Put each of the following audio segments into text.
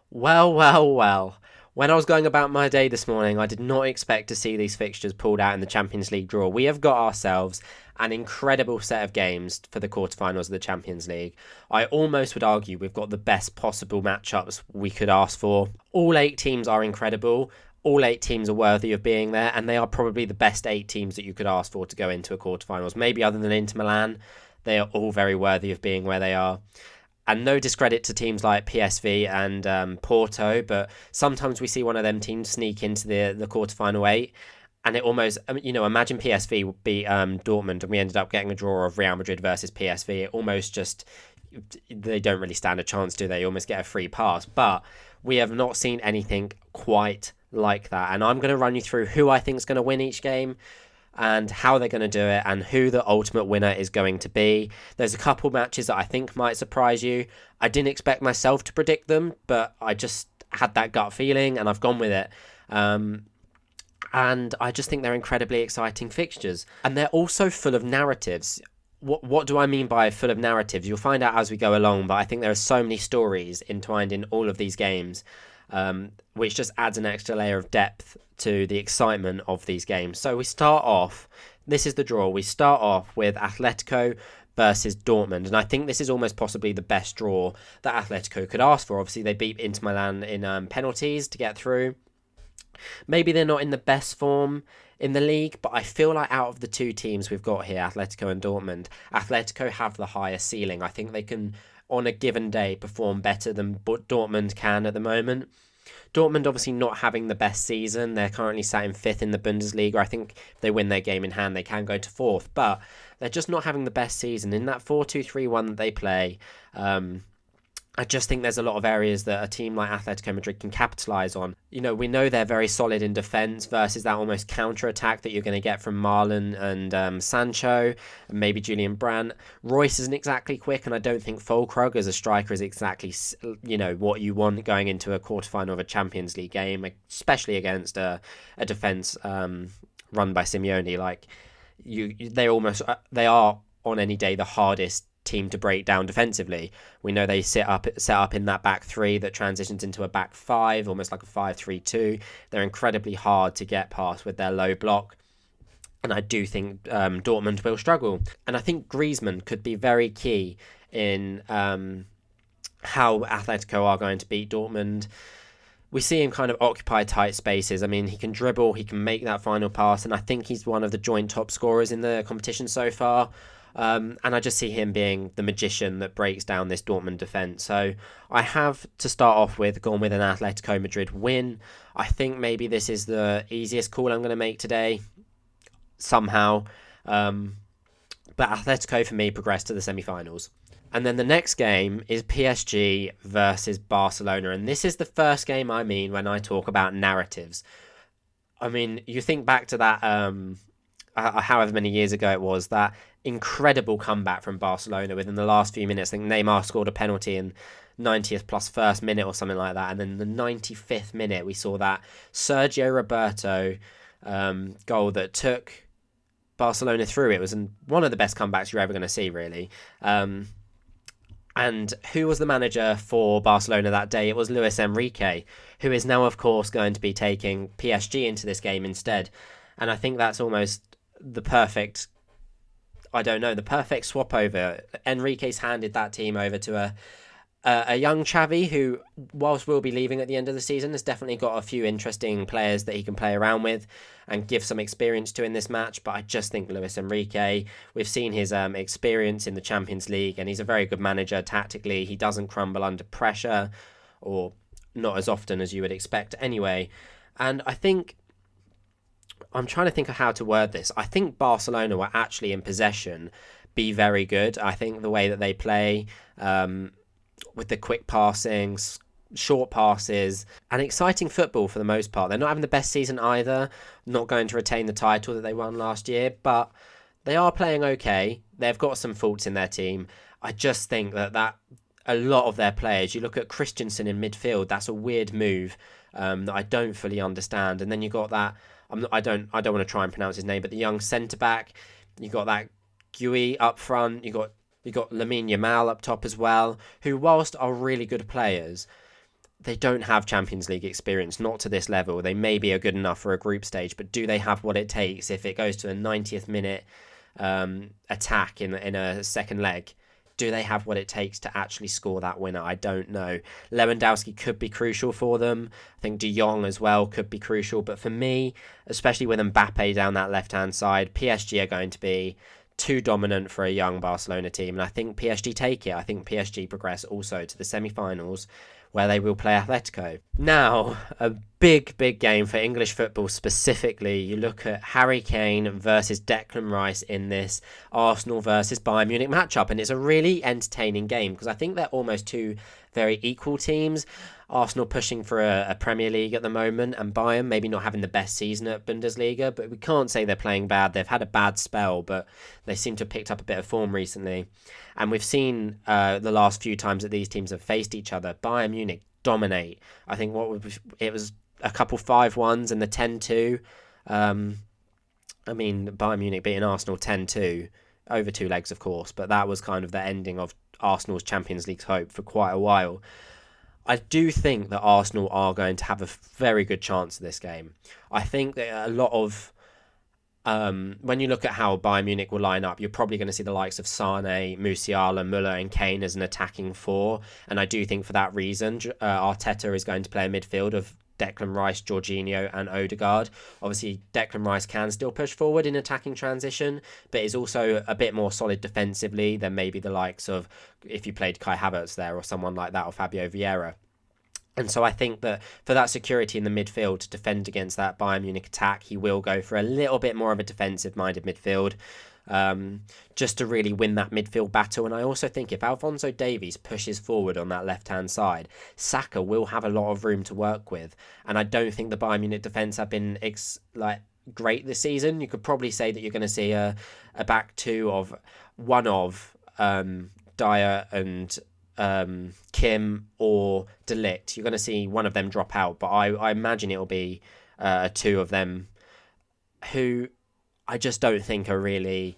Well, well, well. When I was going about my day this morning, I did not expect to see these fixtures pulled out in the Champions League draw. We have got ourselves an incredible set of games for the quarterfinals of the Champions League. I almost would argue we've got the best possible matchups we could ask for. All eight teams are incredible. All eight teams are worthy of being there, and they are probably the best eight teams that you could ask for to go into a quarterfinals. Maybe other than Inter Milan, they are all very worthy of being where they are. And no discredit to teams like PSV and Porto, but sometimes we see one of them teams sneak into the quarterfinal eight, and it almost, imagine PSV would beat Dortmund, and we ended up getting a draw of Real Madrid versus PSV. It almost just, they don't really stand a chance, do they? You almost get a free pass, but we have not seen anything quite like that. And I'm going to run you through who I think is going to win each game, and how they're going to do it, and who the ultimate winner is going to be. There's a couple matches that I think might surprise you. I didn't expect myself to predict them, but I just had that gut feeling, and I've gone with it. And I just think they're incredibly exciting fixtures. And they're also full of narratives. What do I mean by full of narratives? You'll find out as we go along, but I think there are so many stories entwined in all of these games, which just adds an extra layer of depth to the excitement of these games. So we start off, this is the draw, we start off with Atletico versus Dortmund, and I think this is almost possibly the best draw that Atletico could ask for. Obviously, they beat Inter Milan in penalties to get through. Maybe they're not in the best form in the league, but I feel like out of the two teams we've got here, Atletico and Dortmund, Atletico have the higher ceiling. I think they can, on a given day, perform better than Dortmund can at the moment. Dortmund obviously not having the best season. They're currently sat in fifth in the Bundesliga. I think if they win their game in hand, they can go to fourth. But they're just not having the best season. In that 4-2-3-1 that they play, I just think there's a lot of areas that a team like Atletico Madrid can capitalise on. We know they're very solid in defence versus that almost counter-attack that you're going to get from Marlon and Sancho, and maybe Julian Brandt. Royce isn't exactly quick, and I don't think Füllkrug as a striker is exactly, what you want going into a quarterfinal of a Champions League game, especially against a defence run by Simeone. They are on any day the hardest team to break down defensively. We know they set up in that back three that transitions into a back five, almost like a 5-3-2. They're incredibly hard to get past with their low block, and I do think Dortmund will struggle. And I think Griezmann could be very key in how Atletico are going to beat Dortmund. We see him kind of occupy tight spaces. I mean, he can dribble, he can make that final pass, and I think he's one of the joint top scorers in the competition so far. And I just see him being the magician that breaks down this Dortmund defence. So I have, to start off with, gone with an Atletico Madrid win. I think maybe this is the easiest call I'm going to make today, somehow. But Atletico, for me, progressed to the semi-finals. And then the next game is PSG versus Barcelona. And this is the first game I mean when I talk about narratives. I mean, you think back to that, however many years ago it was, that incredible comeback from Barcelona within the last few minutes. I think Neymar scored a penalty in 90th plus first minute or something like that. And then the 95th minute, we saw that Sergio Roberto goal that took Barcelona through. It was one of the best comebacks you're ever going to see, really. And who was the manager for Barcelona that day? It was Luis Enrique, who is now, of course, going to be taking PSG into this game instead. And I think that's almost the perfect swap over. Enrique's handed that team over to a young Xavi who, whilst will be leaving at the end of the season, has definitely got a few interesting players that he can play around with and give some experience to in this match. But I just think Luis Enrique, we've seen his experience in the Champions League, and he's a very good manager tactically. He doesn't crumble under pressure, or not as often as you would expect anyway. And I think, I'm trying to think of how to word this. I think Barcelona were actually in possession be very good. I think the way that they play, with the quick passing, short passes, and exciting football for the most part. They're not having the best season either, not going to retain the title that they won last year, but they are playing okay. They've got some faults in their team. I just think that a lot of their players, you look at Christensen in midfield, that's a weird move that I don't fully understand. And then you got that, I don't want to try and pronounce his name, but the young centre-back, you got that Gui up front, you got Lamine Yamal up top as well, who whilst are really good players, they don't have Champions League experience, not to this level. They maybe are good enough for a group stage, but do they have what it takes if it goes to a 90th minute attack in a second leg? Do they have what it takes to actually score that winner? I don't know. Lewandowski could be crucial for them. I think De Jong as well could be crucial. But for me, especially with Mbappe down that left-hand side, PSG are going to be too dominant for a young Barcelona team. And I think PSG take it. I think PSG progress also to the semi-finals, where they will play Atletico. Now, a big game for English football specifically. You look at Harry Kane versus Declan Rice in this Arsenal versus Bayern Munich matchup, and it's a really entertaining game because I think they're almost two very equal teams. Arsenal pushing for a Premier League at the moment, and Bayern maybe not having the best season at Bundesliga, but we can't say they're playing bad. They've had a bad spell, but they seem to have picked up a bit of form recently. And we've seen the last few times that these teams have faced each other, Bayern Munich dominate. I think it was a couple 5-1s and the 10-2. Bayern Munich beating Arsenal 10-2 over 2 legs, of course, but that was kind of the ending of Arsenal's Champions League hope for quite a while. I do think that Arsenal are going to have a very good chance of this game. I think that a lot of when you look at how Bayern Munich will line up, you're probably going to see the likes of Sane, Musiala, Muller and Kane as an attacking four. And I do think for that reason, Arteta is going to play a midfield of Declan Rice, Jorginho and Odegaard. Obviously, Declan Rice can still push forward in attacking transition, but is also a bit more solid defensively than maybe the likes of, if you played Kai Havertz there or someone like that, or Fabio Vieira. And so I think that for that security in the midfield to defend against that Bayern Munich attack, he will go for a little bit more of a defensive-minded midfield, just to really win that midfield battle. And I also think if Alphonso Davies pushes forward on that left-hand side, Saka will have a lot of room to work with. And I don't think the Bayern Munich defence have been great this season. You could probably say that you're going to see a back two of one of Dyer and Kim or De Ligt. You're going to see one of them drop out, but I imagine it'll be two of them who I just don't think are really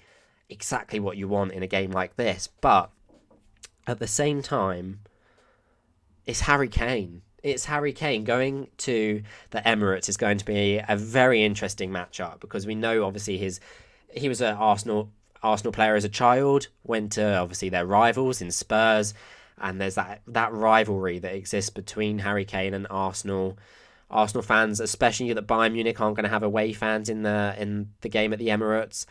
exactly what you want in a game like this. But at the same time, it's Harry Kane. It's Harry Kane. Going to the Emirates is going to be a very interesting matchup because we know obviously he was an Arsenal player as a child, went to obviously their rivals in Spurs. And there's that rivalry that exists between Harry Kane and Arsenal. Arsenal fans, especially that Bayern Munich aren't going to have away fans in the game at the Emirates.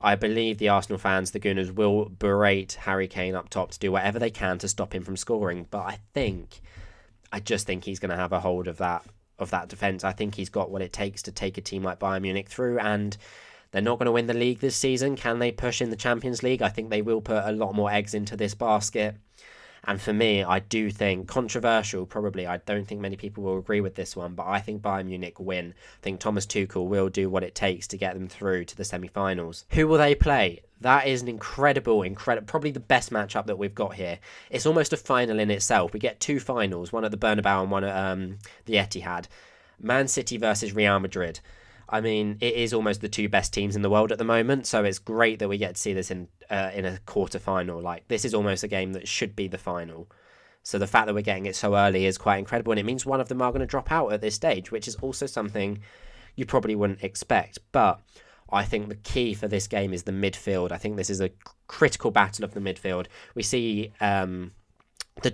I believe the Arsenal fans, the Gunners, will berate Harry Kane up top to do whatever they can to stop him from scoring. But I just think he's going to have a hold of that defence. I think he's got what it takes to take a team like Bayern Munich through, and they're not going to win the league this season. Can they push in the Champions League? I think they will put a lot more eggs into this basket. And for me, I do think, controversial probably, I don't think many people will agree with this one, but I think Bayern Munich win. I think Thomas Tuchel will do what it takes to get them through to the semi-finals. Who will they play? That is an incredible, probably the best matchup that we've got here. It's almost a final in itself. We get two finals, one at the Bernabeu and one at the Etihad. Man City versus Real Madrid. I mean, it is almost the two best teams in the world at the moment, so it's great that we get to see this in a quarter-final. Like, this is almost a game that should be the final. So the fact that we're getting it so early is quite incredible, and it means one of them are going to drop out at this stage, which is also something you probably wouldn't expect. But I think the key for this game is the midfield. I think this is a critical battle of the midfield. We see the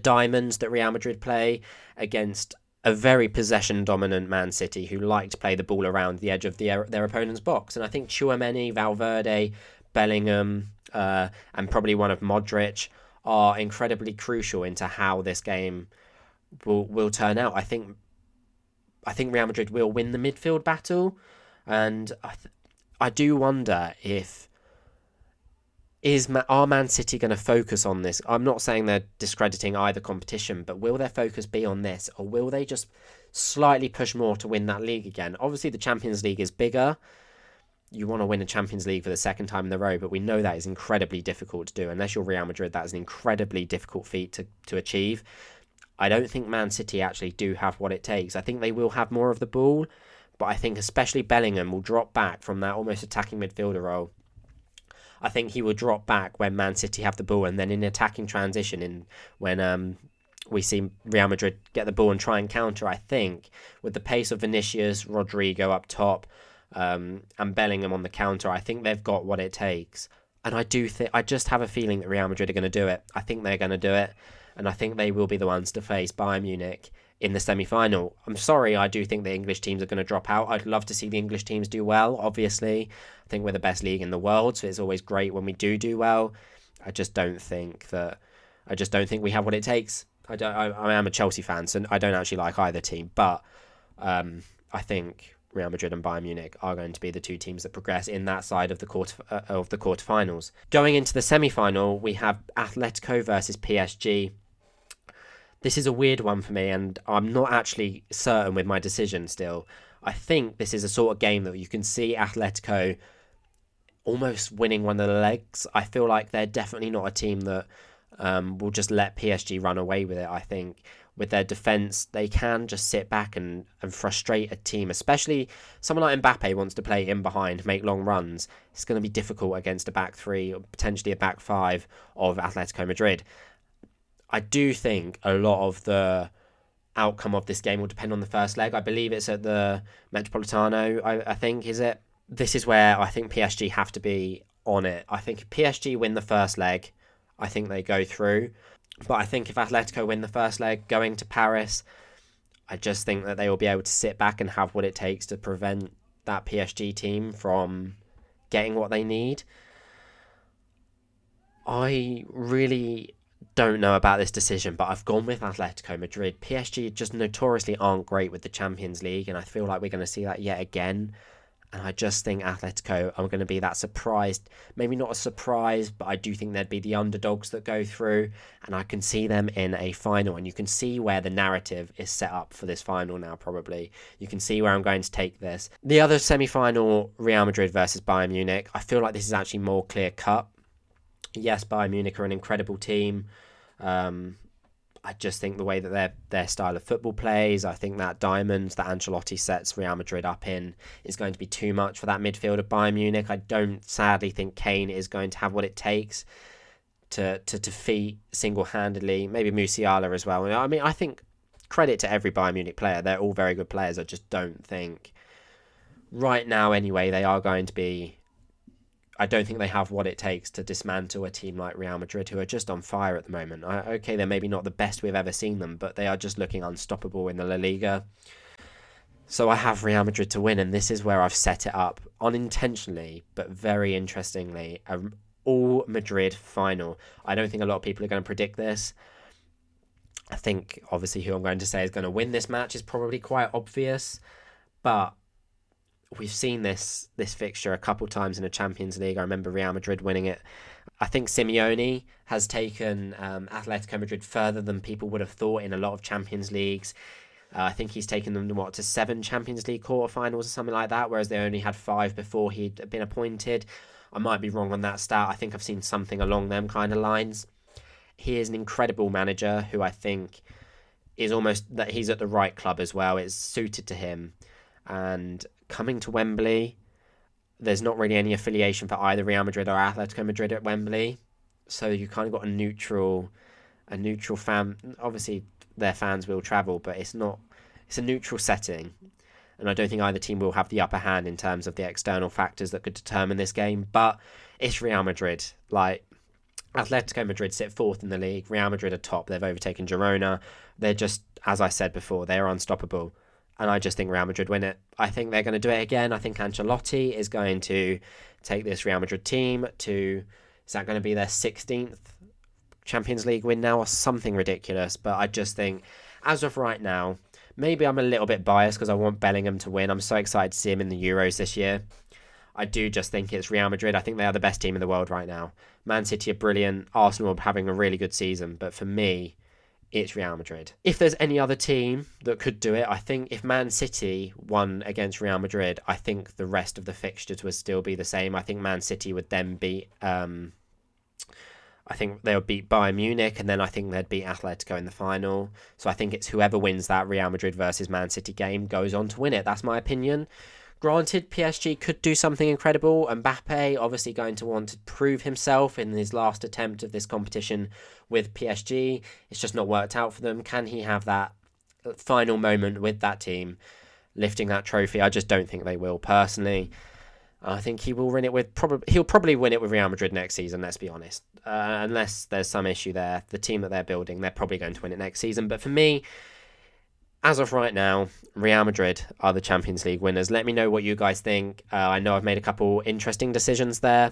diamonds that Real Madrid play against a very possession-dominant Man City who like to play the ball around the edge of their opponent's box. And I think Tchouaméni, Valverde, Bellingham, and probably one of Modric are incredibly crucial into how this game will turn out. I think Real Madrid will win the midfield battle, and I do wonder are Man City going to focus on this? I'm not saying they're discrediting either competition, but will their focus be on this, or will they just slightly push more to win that league again? Obviously, the Champions League is bigger. You want to win a Champions League for the second time in a row, but we know that is incredibly difficult to do. Unless you're Real Madrid, that is an incredibly difficult feat to achieve. I don't think Man City actually do have what it takes. I think they will have more of the ball, but I think especially Bellingham will drop back from that almost attacking midfielder role. I think he will drop back when Man City have the ball, and then in attacking transition, when we see Real Madrid get the ball and try and counter. I think with the pace of Vinicius, Rodrigo up top, and Bellingham on the counter, I think they've got what it takes. And I just have a feeling that Real Madrid are going to do it. I think they're going to do it, and I think they will be the ones to face Bayern Munich in the semi-final. I'm sorry, I do think the English teams are going to drop out. I'd love to see the English teams do well, obviously. I think we're the best league in the world, so it's always great when we do well. I just don't think we have what it takes. I am a Chelsea fan, so I don't actually like either team, but I think Real Madrid and Bayern Munich are going to be the two teams that progress in that side of the quarterfinals. Going into the semi-final, we have Atletico versus PSG. This is a weird one for me, and I'm not actually certain with my decision still. I think this is a sort of game that you can see Atletico almost winning one of the legs. I feel like they're definitely not a team that will just let PSG run away with it. I think with their defence, they can just sit back and frustrate a team, especially someone like Mbappe wants to play in behind, make long runs. It's going to be difficult against a back three or potentially a back five of Atletico Madrid. I do think a lot of the outcome of this game will depend on the first leg. I believe it's at the Metropolitano, I think, is it? This is where I think PSG have to be on it. I think if PSG win the first leg, I think they go through. But I think if Atletico win the first leg going to Paris, I just think that they will be able to sit back and have what it takes to prevent that PSG team from getting what they need. I really don't know about this decision, but I've gone with Atletico Madrid. PSG just notoriously aren't great with the Champions League, and I feel like we're going to see that yet again. And I just think Atletico are going to be that surprised, maybe not a surprise, but I do think they'd be the underdogs that go through. And I can see them in a final. And you can see where the narrative is set up for this final now, probably. You can see where I'm going to take this. The other semi-final, Real Madrid versus Bayern Munich, I feel like this is actually more clear-cut. Yes, Bayern Munich are an incredible team. I just think the way that their style of football plays, I think that diamond that Ancelotti sets Real Madrid up in is going to be too much for that midfield of Bayern Munich. I don't sadly think Kane is going to have what it takes to defeat single-handedly. Maybe Musiala as well. I mean, I think credit to every Bayern Munich player. They're all very good players. I just don't think right now anyway they are going to be... I don't think they have what it takes to dismantle a team like Real Madrid, who are just on fire at the moment. Okay, they're maybe not the best we've ever seen them, but they are just looking unstoppable in the La Liga. So I have Real Madrid to win, and this is where I've set it up unintentionally, but very interestingly, an all Madrid final. I don't think a lot of people are going to predict this. I think, obviously, who I'm going to say is going to win this match is probably quite obvious, but we've seen this fixture a couple times in the Champions League. I remember Real Madrid winning it. I think Simeone has taken Atletico Madrid further than people would have thought in a lot of Champions Leagues. I think he's taken them to 7 Champions League quarterfinals or something like that, whereas they only had 5 before he'd been appointed. I might be wrong on that stat. I think I've seen something along them kind of lines. He is an incredible manager who I think is almost that he's at the right club as well. It's suited to him. And coming to Wembley, there's not really any affiliation for either Real Madrid or Atletico Madrid at Wembley. So you kind of got a neutral fan. Obviously, their fans will travel, but it's a neutral setting. And I don't think either team will have the upper hand in terms of the external factors that could determine this game. But it's Real Madrid. Like, Atletico Madrid sit 4th in the league. Real Madrid are top. They've overtaken Girona. They're just, as I said before, they're unstoppable. And I just think Real Madrid win it. I think they're going to do it again. I think Ancelotti is going to take this Real Madrid team to... Is that going to be their 16th Champions League win now or something ridiculous? But I just think, as of right now, maybe I'm a little bit biased because I want Bellingham to win. I'm so excited to see him in the Euros this year. I do just think it's Real Madrid. I think they are the best team in the world right now. Man City are brilliant. Arsenal are having a really good season. But for me, it's Real Madrid. If there's any other team that could do it, I think if Man City won against Real Madrid, I think the rest of the fixtures would still be the same. I think Man City would then beat... I think they would beat Bayern Munich, and then I think they'd beat Atletico in the final. So I think it's whoever wins that Real Madrid versus Man City game goes on to win it. That's my opinion. Granted, PSG could do something incredible. Mbappe obviously going to want to prove himself in his last attempt of this competition with PSG. It's just not worked out for them. Can he have that final moment with that team, lifting that trophy? I just don't think they will, personally. I think he will win it with he'll probably win it with Real Madrid next season, let's be honest. Unless there's some issue there. The team that they're building, they're probably going to win it next season. But for me, as of right now, Real Madrid are the Champions League winners. Let me know what you guys think. I know I've made a couple interesting decisions there.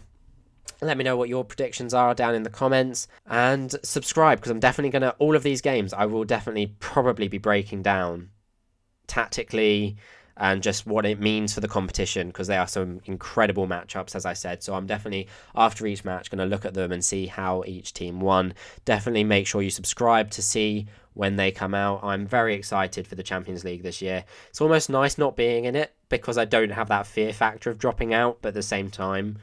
Let me know what your predictions are down in the comments. And subscribe, because I'm definitely going to... All of these games, I will definitely probably be breaking down tactically and just what it means for the competition, because they are some incredible matchups, as I said. So I'm definitely, after each match, going to look at them and see how each team won. Definitely make sure you subscribe to see when they come out. I'm very excited for the Champions League this year. It's almost nice not being in it, because I don't have that fear factor of dropping out, but at the same time,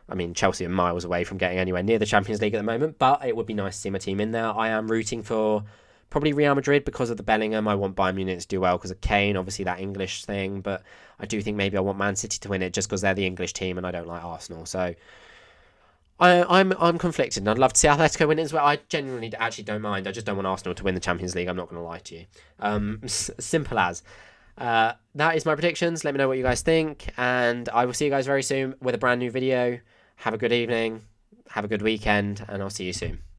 I mean, Chelsea are miles away from getting anywhere near the Champions League at the moment, but it would be nice to see my team in there. I am rooting for probably Real Madrid because of the Bellingham. I want Bayern Munich to do well because of Kane, obviously that English thing, but I do think maybe I want Man City to win it just because they're the English team and I don't like Arsenal. So I'm conflicted, and I'd love to see Atletico win it as well. I genuinely actually don't mind. I just don't want Arsenal to win the Champions League. I'm not going to lie to you. Simple as. That is my predictions. Let me know what you guys think, and I will see you guys very soon with a brand new video. Have a good evening, have a good weekend, and I'll see you soon.